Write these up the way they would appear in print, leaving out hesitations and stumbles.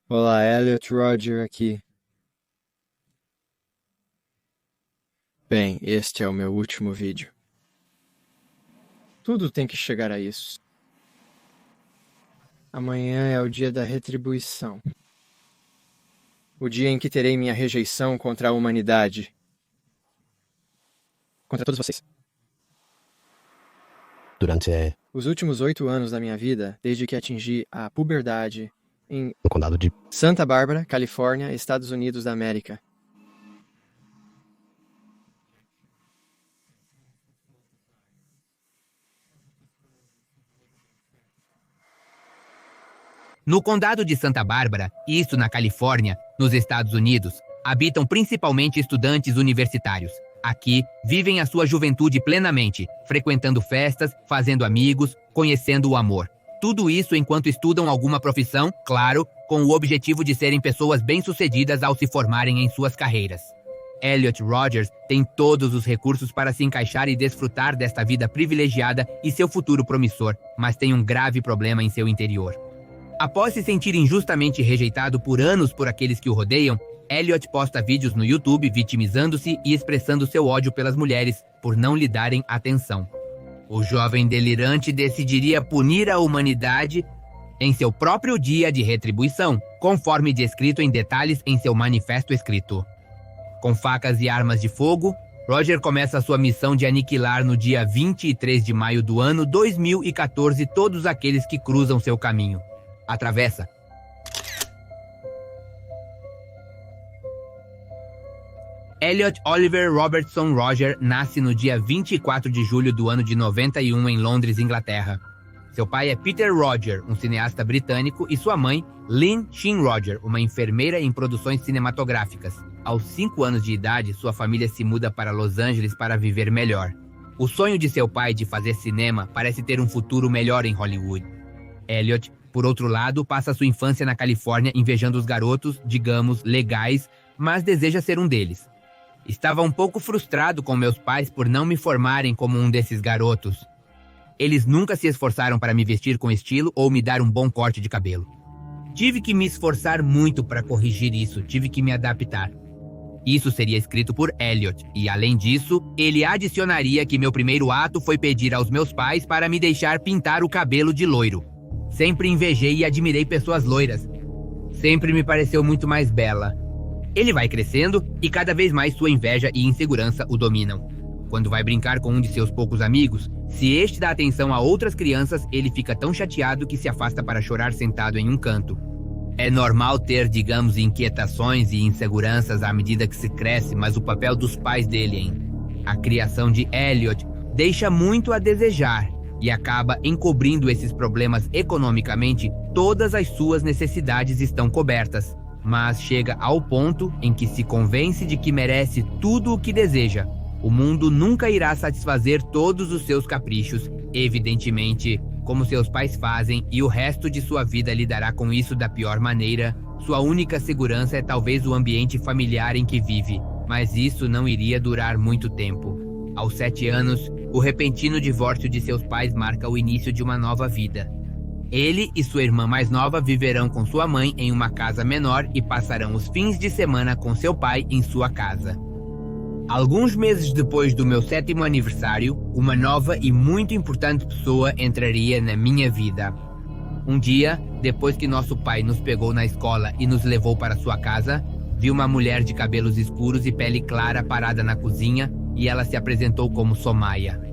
Olá, Elliot Roger aqui. Bem, este é o meu último vídeo. Tudo tem que chegar a isso. Amanhã é o dia da retribuição. O dia em que terei minha rejeição contra a humanidade. Contra todos vocês. Durante Os últimos 8 anos da minha vida, desde que atingi a puberdade, em o condado de Santa Bárbara, Califórnia, Estados Unidos da América. No condado de Santa Bárbara, isso na Califórnia, nos Estados Unidos, habitam principalmente estudantes universitários. Aqui, vivem a sua juventude plenamente, frequentando festas, fazendo amigos, conhecendo o amor. Tudo isso enquanto estudam alguma profissão, claro, com o objetivo de serem pessoas bem-sucedidas ao se formarem em suas carreiras. Elliot Rogers tem todos os recursos para se encaixar e desfrutar desta vida privilegiada e seu futuro promissor, mas tem um grave problema em seu interior. Após se sentir injustamente rejeitado por anos por aqueles que o rodeiam, Elliot posta vídeos no YouTube vitimizando-se e expressando seu ódio pelas mulheres por não lhe darem atenção. O jovem delirante decidiria punir a humanidade em seu próprio dia de retribuição, conforme descrito em detalhes em seu manifesto escrito. Com facas e armas de fogo, Roger começa sua missão de aniquilar no dia 23 de maio do ano 2014 todos aqueles que cruzam seu caminho. Atravessa. Elliot Oliver Robertson Roger nasce no dia 24 de julho do ano de 91 em Londres, Inglaterra. Seu pai é Peter Roger, um cineasta britânico, e sua mãe, Lynn Sheen Roger, uma enfermeira em produções cinematográficas. Aos 5 anos de idade, sua família se muda para Los Angeles para viver melhor. O sonho de seu pai de fazer cinema parece ter um futuro melhor em Hollywood. Elliot, por outro lado, passa sua infância na Califórnia invejando os garotos, digamos, legais, mas deseja ser um deles. Estava um pouco frustrado com meus pais por não me formarem como um desses garotos. Eles nunca se esforçaram para me vestir com estilo ou me dar um bom corte de cabelo. Tive que me esforçar muito para corrigir isso, tive que me adaptar. Isso seria escrito por Elliot, e além disso, ele adicionaria que meu primeiro ato foi pedir aos meus pais para me deixar pintar o cabelo de loiro. Sempre invejei e admirei pessoas loiras. Sempre me pareceu muito mais bela. Ele vai crescendo e cada vez mais sua inveja e insegurança o dominam. Quando vai brincar com um de seus poucos amigos, se este dá atenção a outras crianças, ele fica tão chateado que se afasta para chorar sentado em um canto. É normal ter, digamos, inquietações e inseguranças à medida que se cresce, mas o papel dos pais dele, hein? A criação de Elliot deixa muito a desejar e acaba encobrindo esses problemas economicamente. Todas as suas necessidades estão cobertas, mas chega ao ponto em que se convence de que merece tudo o que deseja. O mundo nunca irá satisfazer todos os seus caprichos, evidentemente, como seus pais fazem, e o resto de sua vida lidará com isso da pior maneira. Sua única segurança é talvez o ambiente familiar em que vive, mas isso não iria durar muito tempo. Aos 7 anos, o repentino divórcio de seus pais marca o início de uma nova vida. Ele e sua irmã mais nova viverão com sua mãe em uma casa menor e passarão os fins de semana com seu pai em sua casa. Alguns meses depois do meu 7º aniversário, uma nova e muito importante pessoa entraria na minha vida. Um dia, depois que nosso pai nos pegou na escola e nos levou para sua casa, vi uma mulher de cabelos escuros e pele clara parada na cozinha e ela se apresentou como Somaya.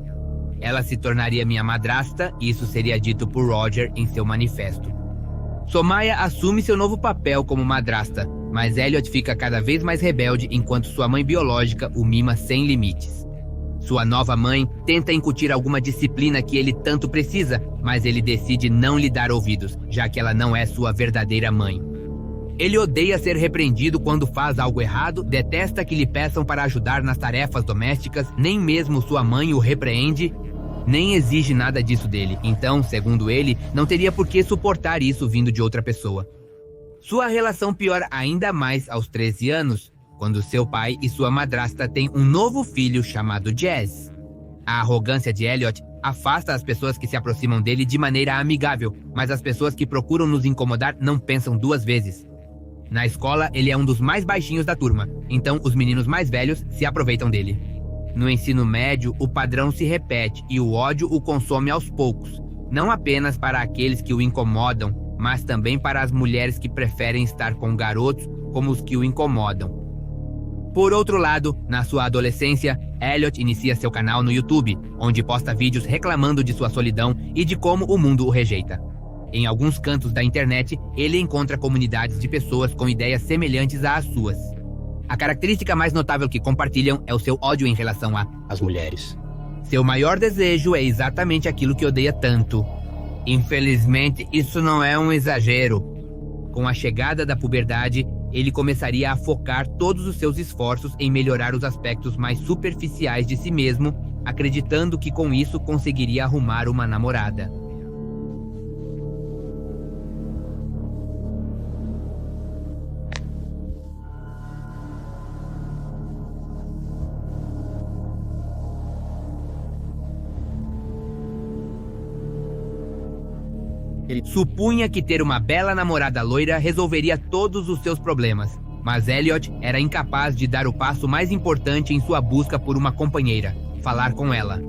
Ela se tornaria minha madrasta e isso seria dito por Roger em seu manifesto. Somaya assume seu novo papel como madrasta, mas Elliot fica cada vez mais rebelde enquanto sua mãe biológica o mima sem limites. Sua nova mãe tenta incutir alguma disciplina que ele tanto precisa, mas ele decide não lhe dar ouvidos, já que ela não é sua verdadeira mãe. Ele odeia ser repreendido quando faz algo errado, detesta que lhe peçam para ajudar nas tarefas domésticas, nem mesmo sua mãe o repreende, nem exige nada disso dele. Então, segundo ele, não teria por que suportar isso vindo de outra pessoa. Sua relação piora ainda mais aos 13 anos, quando seu pai e sua madrasta têm um novo filho chamado Jazz. A arrogância de Elliot afasta as pessoas que se aproximam dele de maneira amigável, mas as pessoas que procuram nos incomodar não pensam 2 vezes. Na escola, ele é um dos mais baixinhos da turma, então os meninos mais velhos se aproveitam dele. No ensino médio, o padrão se repete e o ódio o consome aos poucos, não apenas para aqueles que o incomodam, mas também para as mulheres que preferem estar com garotos como os que o incomodam. Por outro lado, na sua adolescência, Elliot inicia seu canal no YouTube, onde posta vídeos reclamando de sua solidão e de como o mundo o rejeita. Em alguns cantos da internet, ele encontra comunidades de pessoas com ideias semelhantes às suas. A característica mais notável que compartilham é o seu ódio em relação às mulheres. Seu maior desejo é exatamente aquilo que odeia tanto. Infelizmente, isso não é um exagero. Com a chegada da puberdade, ele começaria a focar todos os seus esforços em melhorar os aspectos mais superficiais de si mesmo, acreditando que com isso conseguiria arrumar uma namorada. Ele supunha que ter uma bela namorada loira resolveria todos os seus problemas, mas Elliot era incapaz de dar o passo mais importante em sua busca por uma companheira, falar com ela.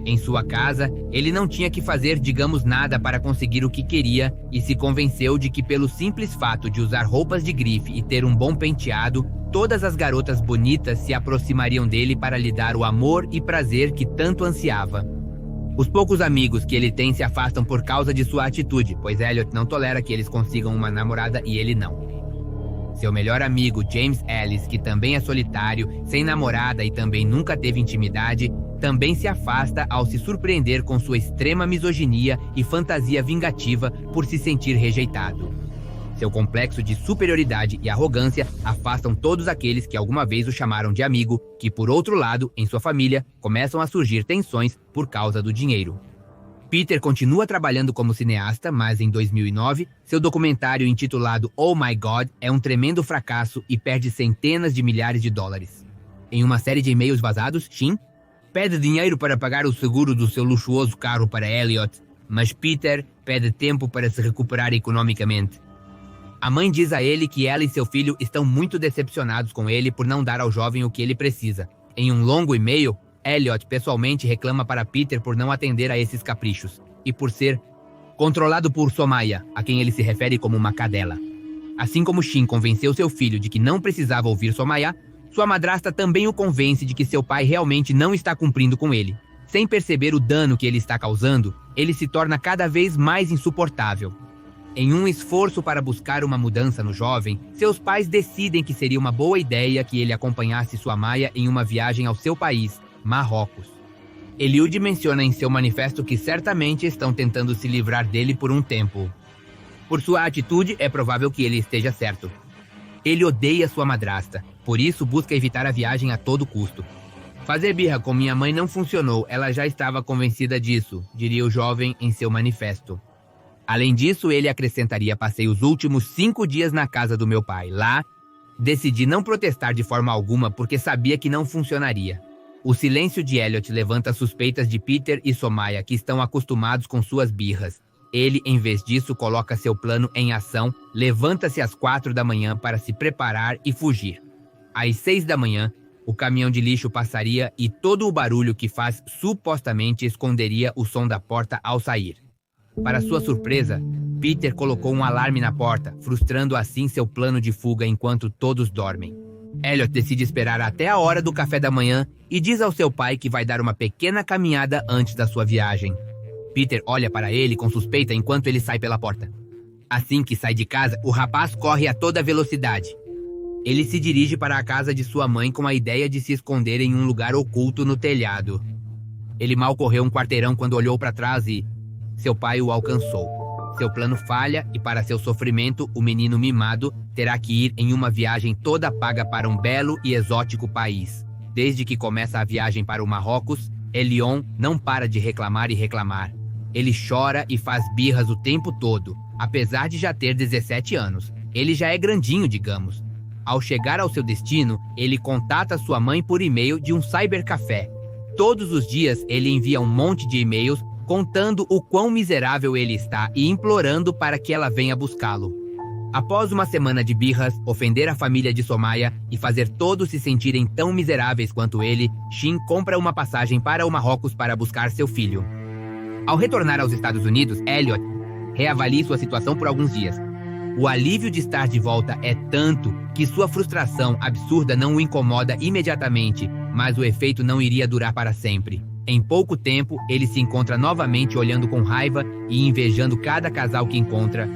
Em sua casa, ele não tinha que fazer, digamos, nada para conseguir o que queria e se convenceu de que pelo simples fato de usar roupas de grife e ter um bom penteado, todas as garotas bonitas se aproximariam dele para lhe dar o amor e prazer que tanto ansiava. Os poucos amigos que ele tem se afastam por causa de sua atitude, pois Elliot não tolera que eles consigam uma namorada e ele não. Seu melhor amigo, James Ellis, que também é solitário, sem namorada e também nunca teve intimidade, também se afasta ao se surpreender com sua extrema misoginia e fantasia vingativa por se sentir rejeitado. Seu complexo de superioridade e arrogância afastam todos aqueles que alguma vez o chamaram de amigo, que por outro lado, em sua família, começam a surgir tensões por causa do dinheiro. Peter continua trabalhando como cineasta, mas em 2009, seu documentário intitulado Oh My God é um tremendo fracasso e perde centenas de milhares de dólares. Em uma série de e-mails vazados, Shin pede dinheiro para pagar o seguro do seu luxuoso carro para Elliot, mas Peter pede tempo para se recuperar economicamente. A mãe diz a ele que ela e seu filho estão muito decepcionados com ele por não dar ao jovem o que ele precisa. Em um longo e-mail, Elliot pessoalmente reclama para Peter por não atender a esses caprichos e por ser controlado por Somaya, a quem ele se refere como uma cadela. Assim como Shin convenceu seu filho de que não precisava ouvir Somaya, sua madrasta também o convence de que seu pai realmente não está cumprindo com ele. Sem perceber o dano que ele está causando, ele se torna cada vez mais insuportável. Em um esforço para buscar uma mudança no jovem, seus pais decidem que seria uma boa ideia que ele acompanhasse Somaya em uma viagem ao seu país, Marrocos. Eliud menciona em seu manifesto que certamente estão tentando se livrar dele por um tempo. Por sua atitude, é provável que ele esteja certo. Ele odeia sua madrasta, por isso busca evitar a viagem a todo custo. Fazer birra com minha mãe não funcionou, ela já estava convencida disso, diria o jovem em seu manifesto. Além disso, ele acrescentaria: passei os últimos 5 dias na casa do meu pai. Lá, decidi não protestar de forma alguma porque sabia que não funcionaria. O silêncio de Elliot levanta suspeitas de Peter e Somaya, que estão acostumados com suas birras. Ele, em vez disso, coloca seu plano em ação, levanta-se às 4 da manhã para se preparar e fugir. Às 6 da manhã, o caminhão de lixo passaria e todo o barulho que faz supostamente esconderia o som da porta ao sair. Para sua surpresa, Peter colocou um alarme na porta, frustrando assim seu plano de fuga enquanto todos dormem. Elliot decide esperar até a hora do café da manhã e diz ao seu pai que vai dar uma pequena caminhada antes da sua viagem. Peter olha para ele com suspeita enquanto ele sai pela porta. Assim que sai de casa, o rapaz corre a toda velocidade. Ele se dirige para a casa de sua mãe com a ideia de se esconder em um lugar oculto no telhado. Ele mal correu um quarteirão quando olhou para trás e seu pai o alcançou. Seu plano falha e, para seu sofrimento, o menino mimado terá que ir em uma viagem toda paga para um belo e exótico país. Desde que começa a viagem para o Marrocos, Elion não para de reclamar e reclamar. Ele chora e faz birras o tempo todo, apesar de já ter 17 anos. Ele já é grandinho, digamos. Ao chegar ao seu destino, ele contata sua mãe por e-mail de um cybercafé. Todos os dias, ele envia um monte de e-mails contando o quão miserável ele está e implorando para que ela venha buscá-lo. Após uma semana de birras, ofender a família de Somaya e fazer todos se sentirem tão miseráveis quanto ele, Shin compra uma passagem para o Marrocos para buscar seu filho. Ao retornar aos Estados Unidos, Elliot reavalia sua situação por alguns dias. O alívio de estar de volta é tanto que sua frustração absurda não o incomoda imediatamente, mas o efeito não iria durar para sempre. Em pouco tempo, ele se encontra novamente olhando com raiva e invejando cada casal que encontra.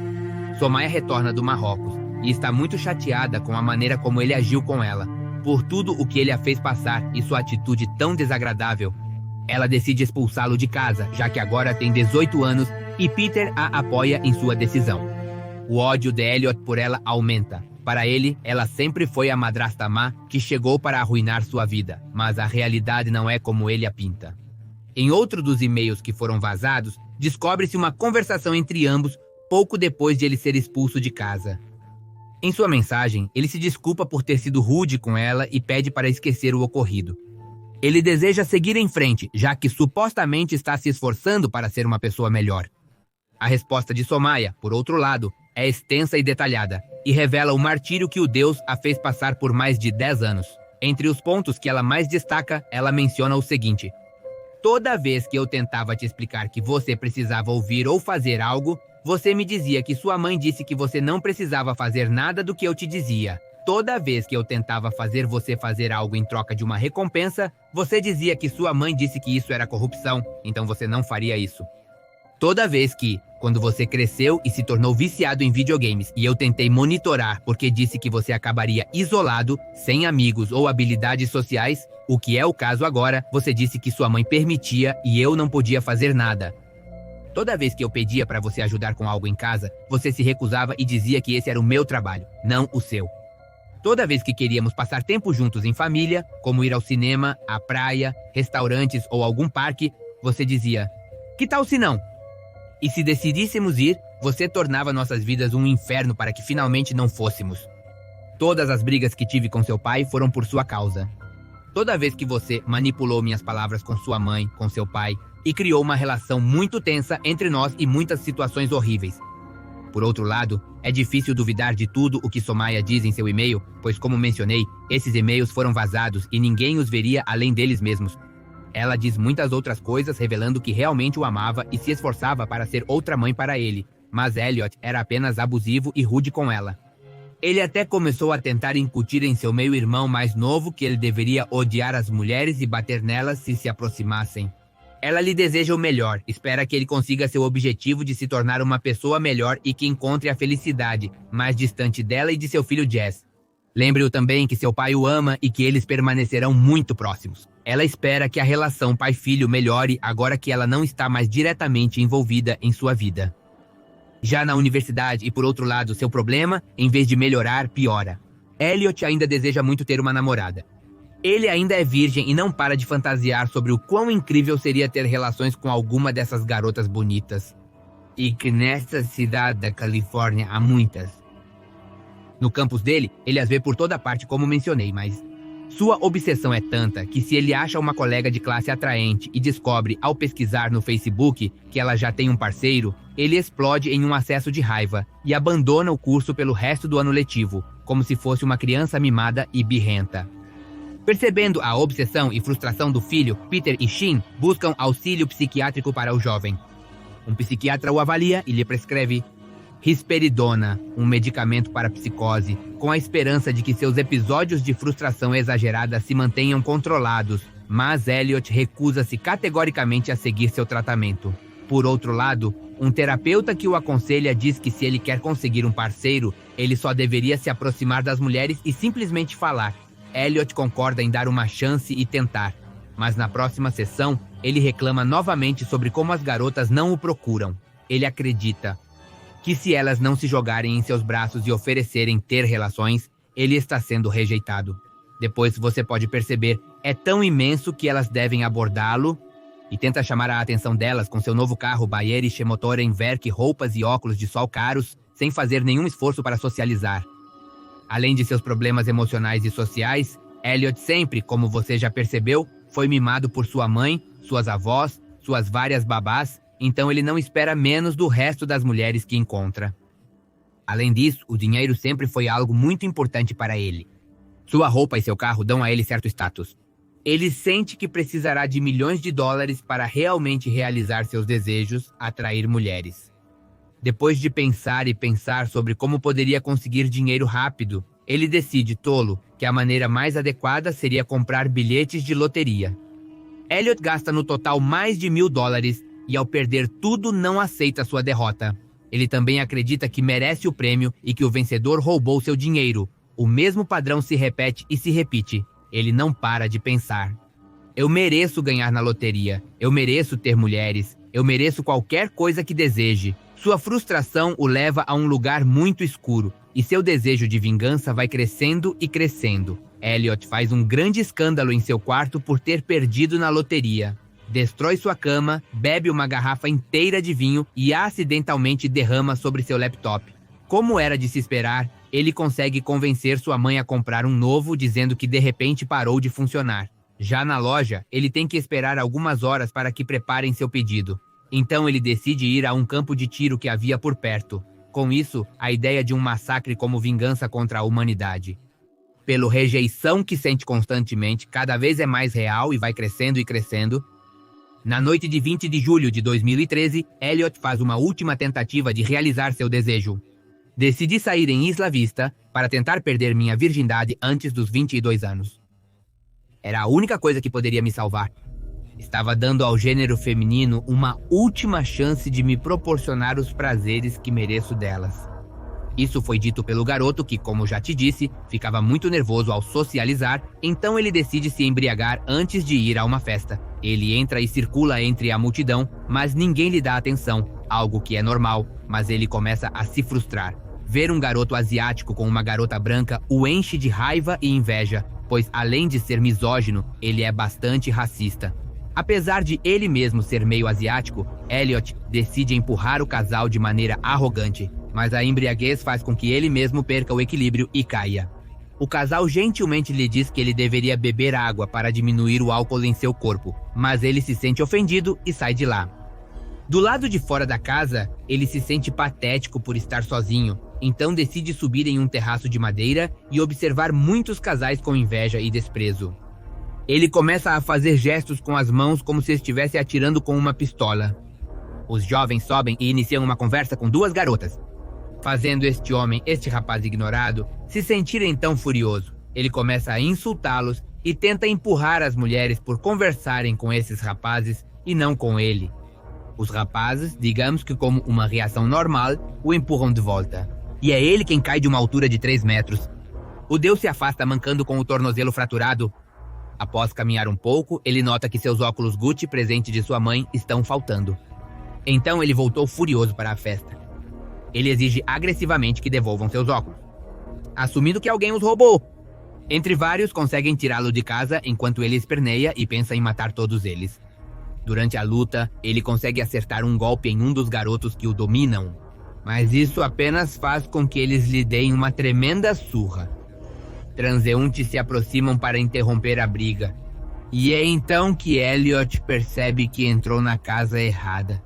Somaya retorna do Marrocos e está muito chateada com a maneira como ele agiu com ela, por tudo o que ele a fez passar e sua atitude tão desagradável. Ela decide expulsá-lo de casa, já que agora tem 18 anos e Peter a apoia em sua decisão. O ódio de Elliot por ela aumenta. Para ele, ela sempre foi a madrasta má que chegou para arruinar sua vida, mas a realidade não é como ele a pinta. Em outro dos e-mails que foram vazados, descobre-se uma conversação entre ambos pouco depois de ele ser expulso de casa. Em sua mensagem, ele se desculpa por ter sido rude com ela e pede para esquecer o ocorrido. Ele deseja seguir em frente, já que supostamente está se esforçando para ser uma pessoa melhor. A resposta de Somaya, por outro lado, é extensa e detalhada, e revela o martírio que o Deus a fez passar por mais de 10 anos. Entre os pontos que ela mais destaca, ela menciona o seguinte: toda vez que eu tentava te explicar que você precisava ouvir ou fazer algo, você me dizia que sua mãe disse que você não precisava fazer nada do que eu te dizia. Toda vez que eu tentava fazer você fazer algo em troca de uma recompensa, você dizia que sua mãe disse que isso era corrupção, então você não faria isso. Toda vez que, quando você cresceu e se tornou viciado em videogames e eu tentei monitorar porque disse que você acabaria isolado, sem amigos ou habilidades sociais, o que é o caso agora, você disse que sua mãe permitia e eu não podia fazer nada. Toda vez que eu pedia para você ajudar com algo em casa, você se recusava e dizia que esse era o meu trabalho, não o seu. Toda vez que queríamos passar tempo juntos em família, como ir ao cinema, à praia, restaurantes ou algum parque, você dizia: que tal se não? E se decidíssemos ir, você tornava nossas vidas um inferno para que finalmente não fôssemos. Todas as brigas que tive com seu pai foram por sua causa. Toda vez que você manipulou minhas palavras com sua mãe, com seu pai, e criou uma relação muito tensa entre nós e muitas situações horríveis. Por outro lado, é difícil duvidar de tudo o que Somaya diz em seu e-mail, pois, como mencionei, esses e-mails foram vazados e ninguém os veria além deles mesmos. Ela diz muitas outras coisas revelando que realmente o amava e se esforçava para ser outra mãe para ele, mas Elliot era apenas abusivo e rude com ela. Ele até começou a tentar incutir em seu meio-irmão mais novo que ele deveria odiar as mulheres e bater nelas se aproximassem. Ela lhe deseja o melhor, espera que ele consiga seu objetivo de se tornar uma pessoa melhor e que encontre a felicidade, mais distante dela e de seu filho Jazz. Lembre-o também que seu pai o ama e que eles permanecerão muito próximos. Ela espera que a relação pai-filho melhore agora que ela não está mais diretamente envolvida em sua vida. Já na universidade e por outro lado, seu problema, em vez de melhorar, piora. Elliot ainda deseja muito ter uma namorada. Ele ainda é virgem e não para de fantasiar sobre o quão incrível seria ter relações com alguma dessas garotas bonitas. E que nessa cidade da Califórnia há muitas. No campus dele, ele as vê por toda parte, como mencionei, mas sua obsessão é tanta que se ele acha uma colega de classe atraente e descobre ao pesquisar no Facebook que ela já tem um parceiro, ele explode em um acesso de raiva e abandona o curso pelo resto do ano letivo, como se fosse uma criança mimada e birrenta. Percebendo a obsessão e frustração do filho, Peter e Shin buscam auxílio psiquiátrico para o jovem. Um psiquiatra o avalia e lhe prescreve risperidona, um medicamento para psicose, com a esperança de que seus episódios de frustração exagerada se mantenham controlados, mas Elliot recusa-se categoricamente a seguir seu tratamento. Por outro lado, um terapeuta que o aconselha diz que se ele quer conseguir um parceiro, ele só deveria se aproximar das mulheres e simplesmente falar. Elliot concorda em dar uma chance e tentar, mas na próxima sessão, ele reclama novamente sobre como as garotas não o procuram. Ele acredita que se elas não se jogarem em seus braços e oferecerem ter relações, ele está sendo rejeitado. Depois você pode perceber, é tão imenso que elas devem abordá-lo e tenta chamar a atenção delas com seu novo carro Bayerische Motorenwerk, roupas e óculos de sol caros, sem fazer nenhum esforço para socializar. Além de seus problemas emocionais e sociais, Elliot sempre, como você já percebeu, foi mimado por sua mãe, suas avós, suas várias babás, então ele não espera menos do resto das mulheres que encontra. Além disso, o dinheiro sempre foi algo muito importante para ele. Sua roupa e seu carro dão a ele certo status. Ele sente que precisará de milhões de dólares para realmente realizar seus desejos, atrair mulheres. Depois de pensar e pensar sobre como poderia conseguir dinheiro rápido, ele decide, tolo, que a maneira mais adequada seria comprar bilhetes de loteria. Elliot gasta no total mais de $1.000 e, ao perder tudo, não aceita sua derrota. Ele também acredita que merece o prêmio e que o vencedor roubou seu dinheiro. O mesmo padrão se repete e se repite. Ele não para de pensar. Eu mereço ganhar na loteria. Eu mereço ter mulheres. Eu mereço qualquer coisa que deseje. Sua frustração o leva a um lugar muito escuro, e seu desejo de vingança vai crescendo e crescendo. Elliot faz um grande escândalo em seu quarto por ter perdido na loteria. Destrói sua cama, bebe uma garrafa inteira de vinho e acidentalmente derrama sobre seu laptop. Como era de se esperar, ele consegue convencer sua mãe a comprar um novo, dizendo que de repente parou de funcionar. Já na loja, ele tem que esperar algumas horas para que preparem seu pedido. Então ele decide ir a um campo de tiro que havia por perto. Com isso, a ideia de um massacre como vingança contra a humanidade. Pela rejeição que sente constantemente, cada vez é mais real e vai crescendo e crescendo. Na noite de 20 de julho de 2013, Elliot faz uma última tentativa de realizar seu desejo. Decidi sair em Isla Vista para tentar perder minha virgindade antes dos 22 anos. Era a única coisa que poderia me salvar. Estava dando ao gênero feminino uma última chance de me proporcionar os prazeres que mereço delas. Isso foi dito pelo garoto que, como já te disse, ficava muito nervoso ao socializar, então ele decide se embriagar antes de ir a uma festa. Ele entra e circula entre a multidão, mas ninguém lhe dá atenção, algo que é normal, mas ele começa a se frustrar. Ver um garoto asiático com uma garota branca o enche de raiva e inveja, pois além de ser misógino, ele é bastante racista. Apesar de ele mesmo ser meio asiático, Elliot decide empurrar o casal de maneira arrogante, mas a embriaguez faz com que ele mesmo perca o equilíbrio e caia. O casal gentilmente lhe diz que ele deveria beber água para diminuir o álcool em seu corpo, mas ele se sente ofendido e sai de lá. Do lado de fora da casa, ele se sente patético por estar sozinho, então decide subir em um terraço de madeira e observar muitos casais com inveja e desprezo. Ele começa a fazer gestos com as mãos como se estivesse atirando com uma pistola. Os jovens sobem e iniciam uma conversa com duas garotas, fazendo este rapaz ignorado, se sentir então furioso. Ele começa a insultá-los e tenta empurrar as mulheres por conversarem com esses rapazes e não com ele. Os rapazes, digamos que como uma reação normal, o empurram de volta. E é ele quem cai de uma altura de 3 metros. O Deus se afasta mancando com o tornozelo fraturado. Após caminhar um pouco, ele nota que seus óculos Gucci, presente de sua mãe, estão faltando. Então ele voltou furioso para a festa. Ele exige agressivamente que devolvam seus óculos, assumindo que alguém os roubou. Entre vários, conseguem tirá-lo de casa enquanto ele esperneia e pensa em matar todos eles. Durante a luta, ele consegue acertar um golpe em um dos garotos que o dominam, mas isso apenas faz com que eles lhe deem uma tremenda surra. Transeuntes se aproximam para interromper a briga. E é então que Elliot percebe que entrou na casa errada.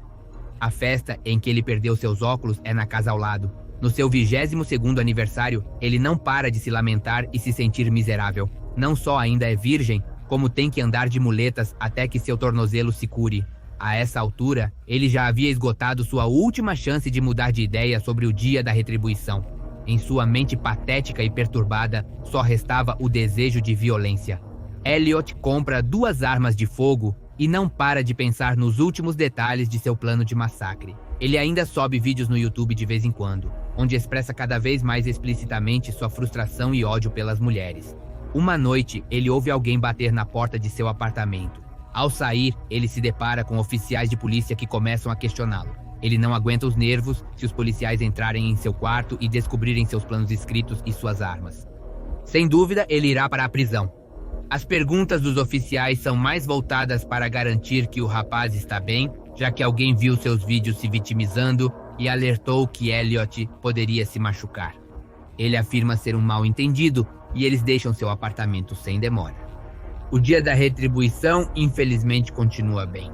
A festa em que ele perdeu seus óculos é na casa ao lado. No seu 22º aniversário, ele não para de se lamentar e se sentir miserável. Não só ainda é virgem, como tem que andar de muletas até que seu tornozelo se cure. A essa altura, ele já havia esgotado sua última chance de mudar de ideia sobre o dia da retribuição. Em sua mente patética e perturbada, só restava o desejo de violência. Elliot compra 2 armas de fogo e não para de pensar nos últimos detalhes de seu plano de massacre. Ele ainda sobe vídeos no YouTube de vez em quando, onde expressa cada vez mais explicitamente sua frustração e ódio pelas mulheres. Uma noite, ele ouve alguém bater na porta de seu apartamento. Ao sair, ele se depara com oficiais de polícia que começam a questioná-lo. Ele não aguenta os nervos se os policiais entrarem em seu quarto e descobrirem seus planos escritos e suas armas. Sem dúvida, ele irá para a prisão. As perguntas dos oficiais são mais voltadas para garantir que o rapaz está bem, já que alguém viu seus vídeos se vitimizando e alertou que Elliot poderia se machucar. Ele afirma ser um mal-entendido e eles deixam seu apartamento sem demora. O dia da retribuição, infelizmente, continua bem.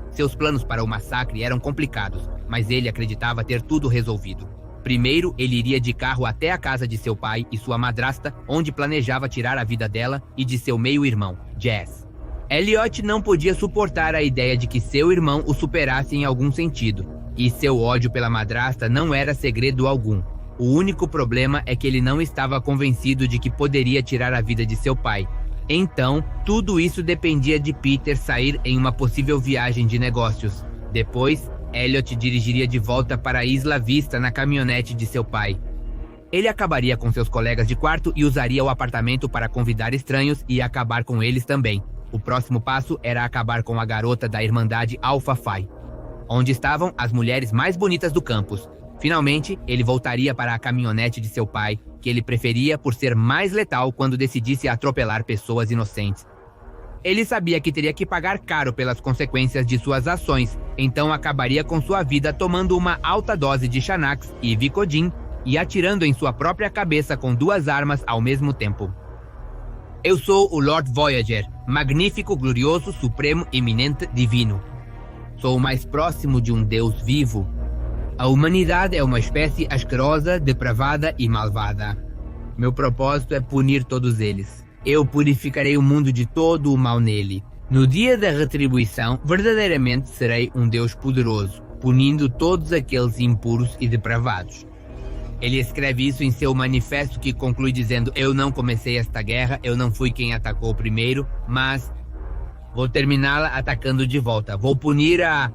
Seus planos para o massacre eram complicados, mas ele acreditava ter tudo resolvido. Primeiro, ele iria de carro até a casa de seu pai e sua madrasta, onde planejava tirar a vida dela e de seu meio-irmão, Jazz. Elliot não podia suportar a ideia de que seu irmão o superasse em algum sentido, e seu ódio pela madrasta não era segredo algum. O único problema é que ele não estava convencido de que poderia tirar a vida de seu pai. Então, tudo isso dependia de Peter sair em uma possível viagem de negócios. Depois, Elliot dirigiria de volta para Isla Vista na caminhonete de seu pai. Ele acabaria com seus colegas de quarto e usaria o apartamento para convidar estranhos e acabar com eles também. O próximo passo era acabar com a garota da Irmandade Alpha Phi, onde estavam as mulheres mais bonitas do campus. Finalmente, ele voltaria para a caminhonete de seu pai, que ele preferia por ser mais letal quando decidisse atropelar pessoas inocentes. Ele sabia que teria que pagar caro pelas consequências de suas ações, então acabaria com sua vida tomando uma alta dose de Xanax e Vicodin e atirando em sua própria cabeça com 2 armas ao mesmo tempo. Eu sou o Lord Voyager, magnífico, glorioso, supremo, eminente, divino. Sou o mais próximo de um Deus vivo. A humanidade é uma espécie asquerosa, depravada e malvada. Meu propósito é punir todos eles. Eu purificarei o mundo de todo o mal nele. No dia da retribuição, verdadeiramente serei um Deus poderoso, punindo todos aqueles impuros e depravados. Ele escreve isso em seu manifesto, que conclui dizendo: eu não comecei esta guerra, eu não fui quem atacou primeiro, mas vou terminá-la atacando de volta. Vou punir a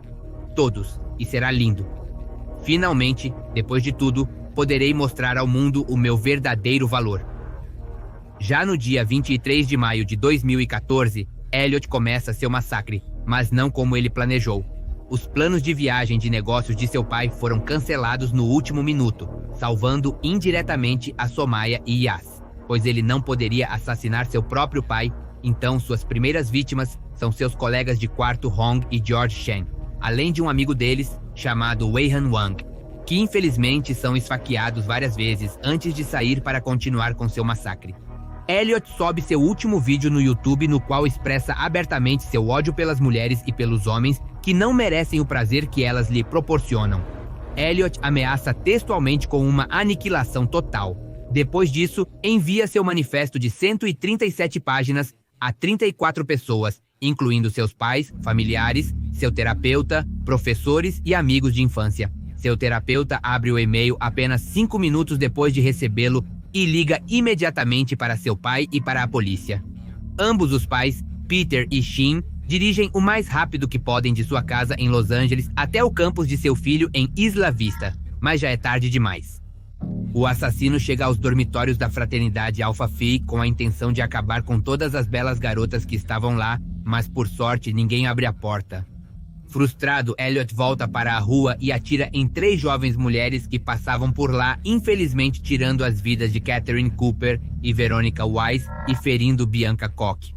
todos, e será lindo. Finalmente, depois de tudo, poderei mostrar ao mundo o meu verdadeiro valor. Já no dia 23 de maio de 2014, Elliot começa seu massacre, mas não como ele planejou. Os planos de viagem de negócios de seu pai foram cancelados no último minuto, salvando indiretamente a Somaya e Yas, pois ele não poderia assassinar seu próprio pai, então suas primeiras vítimas são seus colegas de quarto Hong e George Shen, além de um amigo deles, chamado Wei-Han Wang, que infelizmente são esfaqueados várias vezes antes de sair para continuar com seu massacre. Elliot sobe seu último vídeo no YouTube, no qual expressa abertamente seu ódio pelas mulheres e pelos homens que não merecem o prazer que elas lhe proporcionam. Elliot ameaça textualmente com uma aniquilação total. Depois disso, envia seu manifesto de 137 páginas a 34 pessoas, incluindo seus pais, familiares, seu terapeuta, professores e amigos de infância. Seu terapeuta abre o e-mail apenas 5 minutos depois de recebê-lo e liga imediatamente para seu pai e para a polícia. Ambos os pais, Peter e Shin, dirigem o mais rápido que podem de sua casa em Los Angeles até o campus de seu filho em Isla Vista, mas já é tarde demais. O assassino chega aos dormitórios da fraternidade Alpha Phi com a intenção de acabar com todas as belas garotas que estavam lá, mas por sorte ninguém abre a porta. Frustrado, Elliot volta para a rua e atira em 3 jovens mulheres que passavam por lá, infelizmente tirando as vidas de Catherine Cooper e Veronica Wise e ferindo Bianca Koch.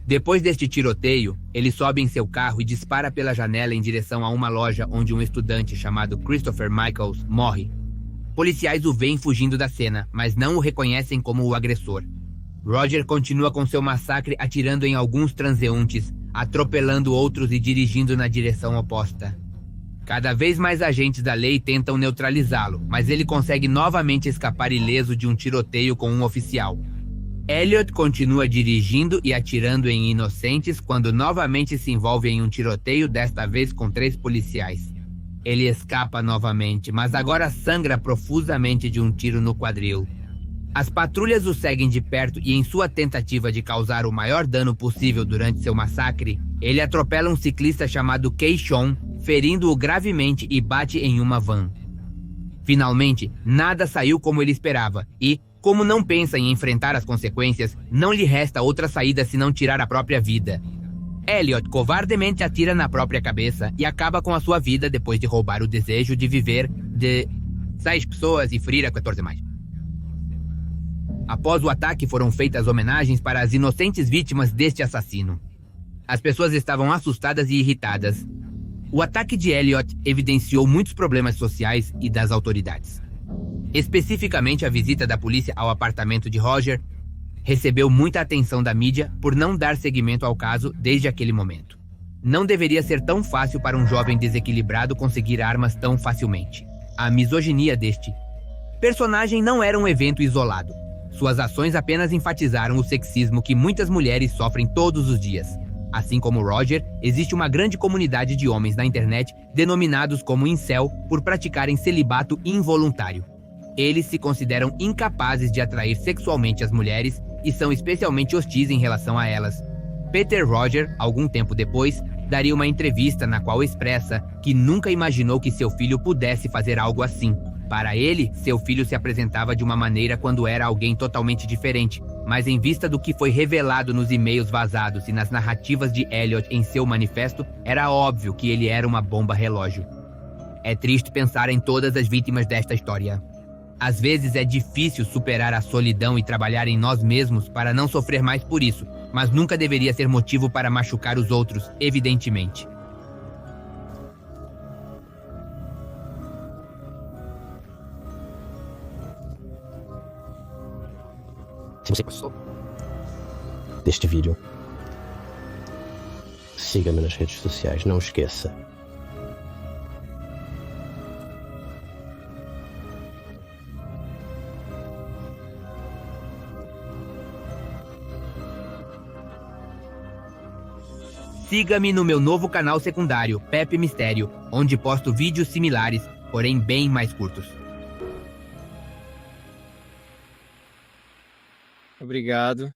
Depois deste tiroteio, ele sobe em seu carro e dispara pela janela em direção a uma loja onde um estudante chamado Christopher Michaels morre. Policiais o veem fugindo da cena, mas não o reconhecem como o agressor. Roger continua com seu massacre atirando em alguns transeuntes, atropelando outros e dirigindo na direção oposta. Cada vez mais agentes da lei tentam neutralizá-lo, mas ele consegue novamente escapar ileso de um tiroteio com um oficial. Elliot continua dirigindo e atirando em inocentes quando novamente se envolve em um tiroteio, desta vez com 3 policiais. Ele escapa novamente, mas agora sangra profusamente de um tiro no quadril. As patrulhas o seguem de perto e, em sua tentativa de causar o maior dano possível durante seu massacre, ele atropela um ciclista chamado Kei-Shon, ferindo-o gravemente e bate em uma van. Finalmente, nada saiu como ele esperava e, como não pensa em enfrentar as consequências, não lhe resta outra saída senão tirar a própria vida. Elliot covardemente atira na própria cabeça e acaba com a sua vida depois de roubar o desejo de viver de 6 pessoas e ferir a 14 mais. Após o ataque, foram feitas homenagens para as inocentes vítimas deste assassino. As pessoas estavam assustadas e irritadas. O ataque de Elliot evidenciou muitos problemas sociais e das autoridades. Especificamente, a visita da polícia ao apartamento de Roger recebeu muita atenção da mídia por não dar seguimento ao caso desde aquele momento. Não deveria ser tão fácil para um jovem desequilibrado conseguir armas tão facilmente. a misoginia deste personagem não era um evento isolado. Suas ações apenas enfatizaram o sexismo que muitas mulheres sofrem todos os dias. Assim como Roger, existe uma grande comunidade de homens na internet denominados como incel por praticarem celibato involuntário. Eles se consideram incapazes de atrair sexualmente as mulheres e são especialmente hostis em relação a elas. Peter Roger, algum tempo depois, daria uma entrevista na qual expressa que nunca imaginou que seu filho pudesse fazer algo assim. Para ele, seu filho se apresentava de uma maneira quando era alguém totalmente diferente, mas em vista do que foi revelado nos e-mails vazados e nas narrativas de Elliot em seu manifesto, era óbvio que ele era uma bomba relógio. É triste pensar em todas as vítimas desta história. Às vezes é difícil superar a solidão e trabalhar em nós mesmos para não sofrer mais por isso, mas nunca deveria ser motivo para machucar os outros, evidentemente. Se você gostou deste vídeo, siga-me nas redes sociais, não esqueça. Siga-me no meu novo canal secundário, Pepe Mistério, onde posto vídeos similares, porém bem mais curtos. Obrigado.